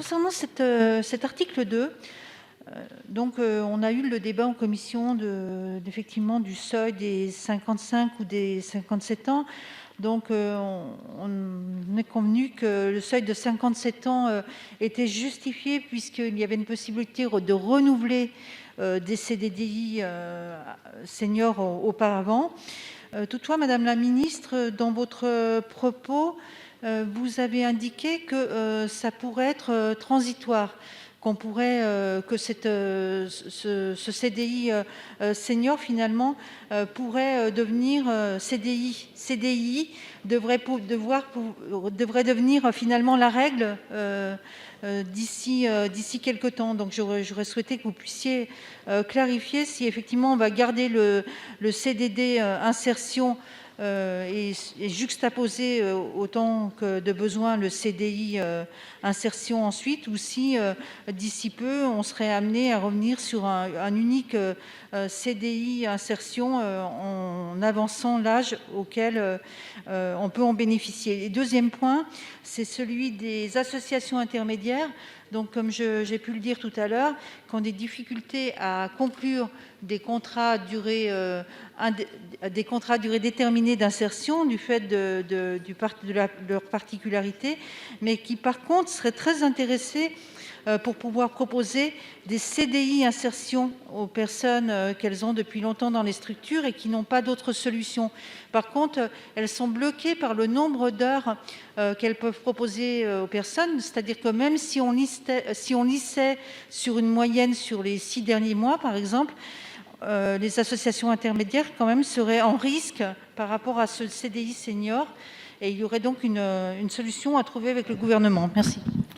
Concernant cet article 2, on a eu le débat en commission effectivement du seuil des 55 ou des 57 ans. On est convenu que le seuil de 57 ans était justifié puisqu'il y avait une possibilité de renouveler des CDDI seniors auparavant. Toutefois, Madame la ministre, dans votre propos, vous avez indiqué que ça pourrait être transitoire, que ce CDI senior finalement pourrait devenir CDI. CDI devrait devenir finalement la règle d'ici quelque temps. Donc j'aurais souhaité que vous puissiez clarifier si effectivement on va garder le CDD insertion et juxtaposer autant que de besoin le CDI insertion ensuite, ou si d'ici peu on serait amené à revenir sur un unique CDI insertion en avançant l'âge auquel on peut en bénéficier. Et deuxième point, c'est celui des associations intermédiaires. Donc, comme j'ai pu le dire tout à l'heure, qui ont des difficultés à conclure des contrats à durée déterminée d'insertion du fait de leur particularité, mais qui, par contre, seraient très intéressés pour pouvoir proposer des CDI insertion aux personnes qu'elles ont depuis longtemps dans les structures et qui n'ont pas d'autre solution. Par contre, elles sont bloquées par le nombre d'heures qu'elles peuvent proposer aux personnes, c'est-à-dire que même si on lissait sur une moyenne sur les 6 derniers mois, par exemple, les associations intermédiaires quand même seraient en risque par rapport à ce CDI senior, et il y aurait donc une solution à trouver avec le gouvernement. Merci.